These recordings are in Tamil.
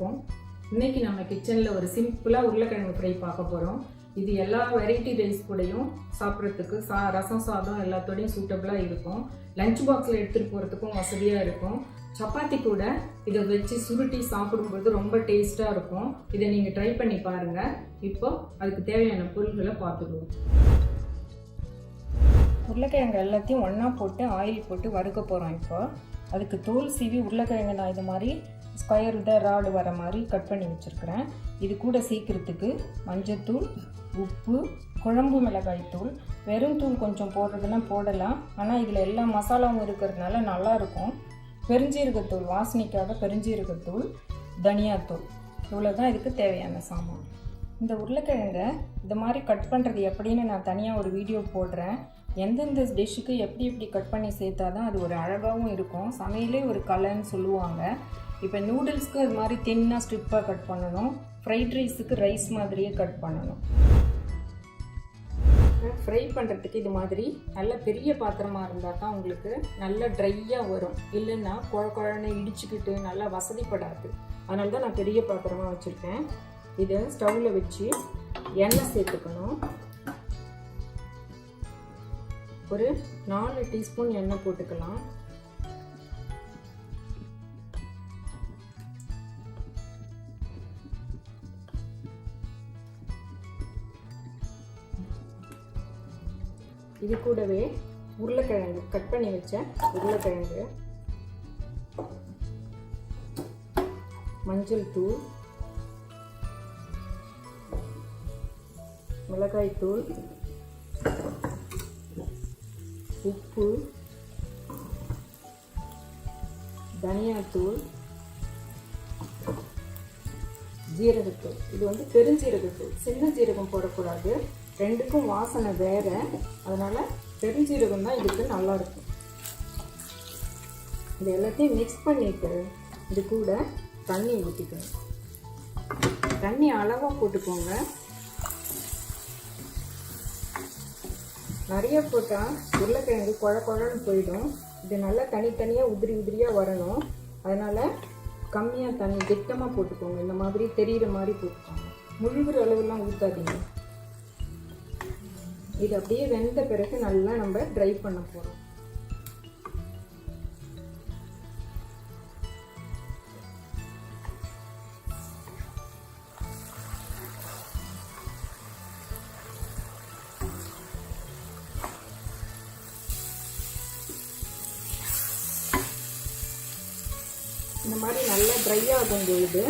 வணக்கம். இன்னைக்கு நம்ம கிச்சனில் ஒரு சிம்பிளாக உருளைக்கிழங்கு ஃப்ரை பார்க்க போகிறோம். இது எல்லா வெரைட்டி ரைஸ் கூடயும் சாப்பிட்றதுக்கு ரசம் சாதம் எல்லாத்தோடையும் சூட்டபிளாக இருக்கும். லஞ்ச் பாக்ஸில் எடுத்துகிட்டு போகிறதுக்கும் வசதியாக இருக்கும். சப்பாத்தி கூட இதை வச்சு சுருட்டி சாப்பிடும்போது ரொம்ப டேஸ்ட்டாக இருக்கும். இதை நீங்கள் ட்ரை பண்ணி பாருங்கள். இப்போ அதுக்கு தேவையான பொருட்களை பார்த்துக்குவோம். உருளைக்கிழங்கு எல்லாத்தையும் ஒன்றா போட்டு ஆயில் போட்டு வறுக்க போகிறோம். இப்போ அதுக்கு தோல் சீவி உருளைக்கிழங்கு நான் இது மாதிரி ஸ்கொயர் ராடு வர மாதிரி கட் பண்ணி வச்சுருக்கிறேன். இது கூட சீக்கிரத்துக்கு மஞ்சத்தூள், உப்பு, குழம்பு மிளகாய் தூள், வெறும் தூள் கொஞ்சம் போடுறதுன்னா போடலாம். ஆனால் இதில் எல்லா மசாலாவும் இருக்கிறதுனால நல்லாயிருக்கும். பெருஞ்சீரகத்தூள் வாசனைக்காக பெருஞ்சீரகத்தூள், தனியாத்தூள், இவ்வளோதான் இதுக்கு தேவையான சாமான். இந்த உருளைக்கிழங்கை இது மாதிரி கட் பண்ணுறது எப்படின்னு நான் தனியாக ஒரு வீடியோ போடுறேன். எந்தெந்த டிஷ்ஷுக்கு எப்படி எப்படி கட் பண்ணி சேர்த்தா தான் அது ஒரு அழகாகவும் இருக்கும். சமையலே ஒரு கலைன்னு சொல்லுவாங்க. இப்போ நூடுல்ஸ்க்கு அது மாதிரி தின்னாக ஸ்ட்ரிப்பாக கட் பண்ணணும். ஃப்ரைட் ரைஸுக்கு ரைஸ் மாதிரியே கட் பண்ணணும். ஃப்ரை பண்ணுறதுக்கு இது மாதிரி நல்ல பெரிய பாத்திரமாக இருந்தால் தான் உங்களுக்கு நல்லா ட்ரையாக வரும். இல்லைன்னா குழன்னு இடிச்சுக்கிட்டு நல்லா வசதிப்படாது. அதனால தான் நான் பெரிய பாத்திரமாக வச்சுருக்கேன். இதை ஸ்டவ்வில் வச்சு எண்ணெய் சேர்த்துக்கணும். ஒரு 4 டீஸ்பூன் எண்ணெய் போட்டுக்கலாம். இது கூடவே உருளைக்கிழங்கு கட் பண்ணி வச்ச உருளைக்கிழங்கு, மஞ்சள் தூள், மிளகாய் தூள், உப்பு, தனியாத்தூள், ஜீரகத்தூள். இது வந்து பெருஞ்சீரகத்தூள். சின்ன ஜீரகம் போடக்கூடாது, ரெண்டுக்கும் வாசனை வேறு. அதனால் பெருஞ்சீரகம் தான் இதுக்கு நல்லாயிருக்கும். இது எல்லாத்தையும் மிக்ஸ் பண்ணிவிட்டு இது கூட தண்ணி ஊற்றிக்கணும். தண்ணி அளவாக போட்டுக்கோங்க. நிறைய போட்டால் உருளைக்கிழங்கு குழன்னு போயிடும். இது நல்லா தனித்தனியாக உதிரியாக வரணும். அதனால் கம்மியாக தண்ணி திட்டமாக போட்டுக்கோங்க. இந்த மாதிரி தெரிகிற மாதிரி போட்டுக்கோங்க. முழுகிற அளவுலாம் ஊற்றாதீங்க. இது அப்படியே வெந்த பிறகு நல்லா நம்ம ட்ரை பண்ண போகிறோம். இந்த மாதிரி நல்லா ட்ரை ஆகும் பொழுது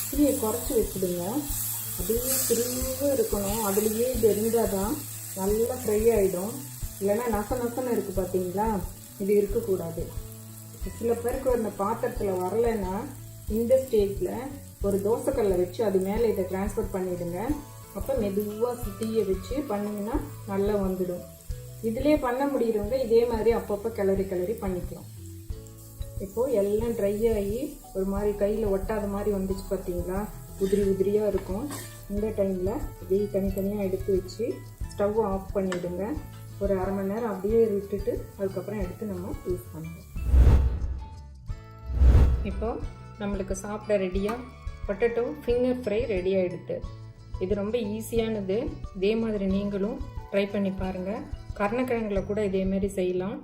தீயை குறைச்சி வச்சுடுங்க. அப்படியே திரும்ப இருக்கணும். அதுலேயே இது இருந்தால் தான் நல்லா ஃப்ரை ஆகிடும். இல்லைன்னா நசன்னு இருக்குது பார்த்தீங்களா, இது இருக்கக்கூடாது. சில பேருக்கு அந்த பாத்திரத்தில் வரலைன்னா இந்த ஸ்டேஜில் ஒரு தோசைக்கல்லை வச்சு அது மேலே இதை ட்ரான்ஸ்ஃபர் பண்ணிவிடுங்க. அப்போ மெதுவாக தீயை வச்சு பண்ணிங்கன்னா நல்லா வந்துடும். இதிலே பண்ண முடிகிறவங்க இதே மாதிரி அப்பப்போ கிளறி பண்ணிக்கலாம். இப்போது எல்லாம் ட்ரை ஆகி ஒரு மாதிரி கையில் ஒட்டாத மாதிரி வந்துச்சு பார்த்தீங்களா, உதிரியாக இருக்கும். இந்த டைமில் அப்படியே தனித்தனியாக எடுத்து வச்சு ஸ்டவ் ஆஃப் பண்ணிவிடுங்க. ஒரு அரை மணி நேரம் அப்படியே விட்டுட்டு அதுக்கப்புறம் எடுத்து நம்ம யூஸ் பண்ணுவோம். இப்போது நம்மளுக்கு சாப்பிட ரெடியாக பொட்டேட்டோ ஃபிங்கர் ஃப்ரை ரெடி ஆகிடுது. இது ரொம்ப ஈஸியானது. இதே மாதிரி நீங்களும் ட்ரை பண்ணி பாருங்கள். கருணக்கிழங்குல கூட இதேமாரி செய்யலாம்.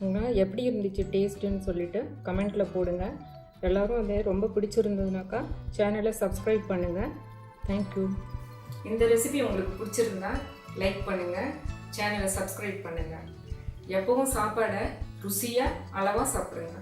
உங்கள் எப்படி இருந்துச்சு டேஸ்ட்டுன்னு சொல்லிவிட்டு கமெண்ட்டில் போடுங்க. எல்லோரும் அதை ரொம்ப பிடிச்சிருந்ததுனாக்கா சேனலை சப்ஸ்கிரைப் பண்ணுங்கள். தேங்க்யூ. இந்த ரெசிபி உங்களுக்கு பிடிச்சிருந்தா லைக் பண்ணுங்கள், சேனலை சப்ஸ்கிரைப் பண்ணுங்கள். எப்பவும் சாப்பாடை ருசியாக அளவாக சாப்பிடுங்க.